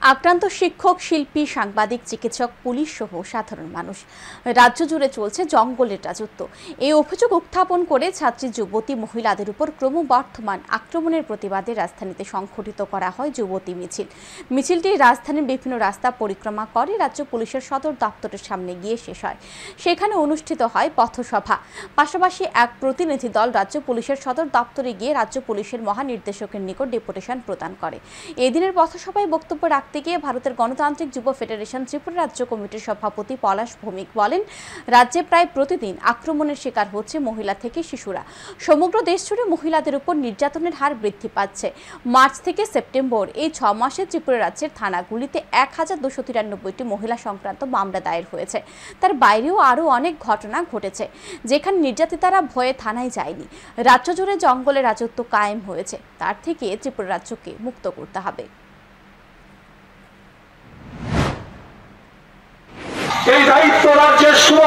আক্রান্ত শিক্ষক, শিল্পী, সাংবাদিক, চিকিৎসক, পুলিশ সহ সাধারণ মানুষ। রাজ্য জুড়ে চলছে জঙ্গলের রাজত্ব। এই অভিযোগ উত্থাপন করে ছাত্রী, যুবতী, মহিলাদের উপর ক্রমবর্ধমান আক্রমণের প্রতিবাদে রাজধানীতে সংঘটিত করা হয় যুবতী মিছিল। মিছিলটি রাজধানীর বিভিন্ন রাস্তা পরিক্রমা করে রাজ্য পুলিশের সদর দপ্তরের সামনে গিয়ে শেষ হয়। সেখানে অনুষ্ঠিত হয় পথসভা। পাশাপাশি এক প্রতিনিধি দল রাজ্য পুলিশের সদর দপ্তরে গিয়ে রাজ্য পুলিশের মহানির্দেশকের নিকট ডেপুটেশন প্রদান করে। এদিনের পথসভায় বক্তব্য রাখতে গিয়ে ভারতের গণতান্ত্রিক যুব ফেডারেশন ত্রিপুরা রাজ্য কমিটির সভাপতি পলাশ ভৌমিক বলেন, রাজ্যে প্রায় প্রতিদিন আক্রমণের শিকার হচ্ছে মহিলা থেকে শিশুরা। সমগ্র দেশ জুড়ে মহিলাদের উপর নির্যাতনের হার বৃদ্ধি পাচ্ছে। মার্চ থেকে সেপ্টেম্বর এই 6 মাসে ত্রিপুরা রাজ্যের থানাগুলিতে 1293টি মহিলা সংক্রান্ত মামলা দায়ের হয়েছে। তার বাইরেও আরও অনেক ঘটনা ঘটেছে, যেখানে নির্যাতিতারা ভয়ে থানায় যায়নি। রাজ্য জুড়ে জঙ্গলের রাজত্ব কায়েম হয়েছে, তার থেকে ত্রিপুরা রাজ্যকে মুক্ত করতে হবে। এই দায়িত্ব রাজ্যের শুভ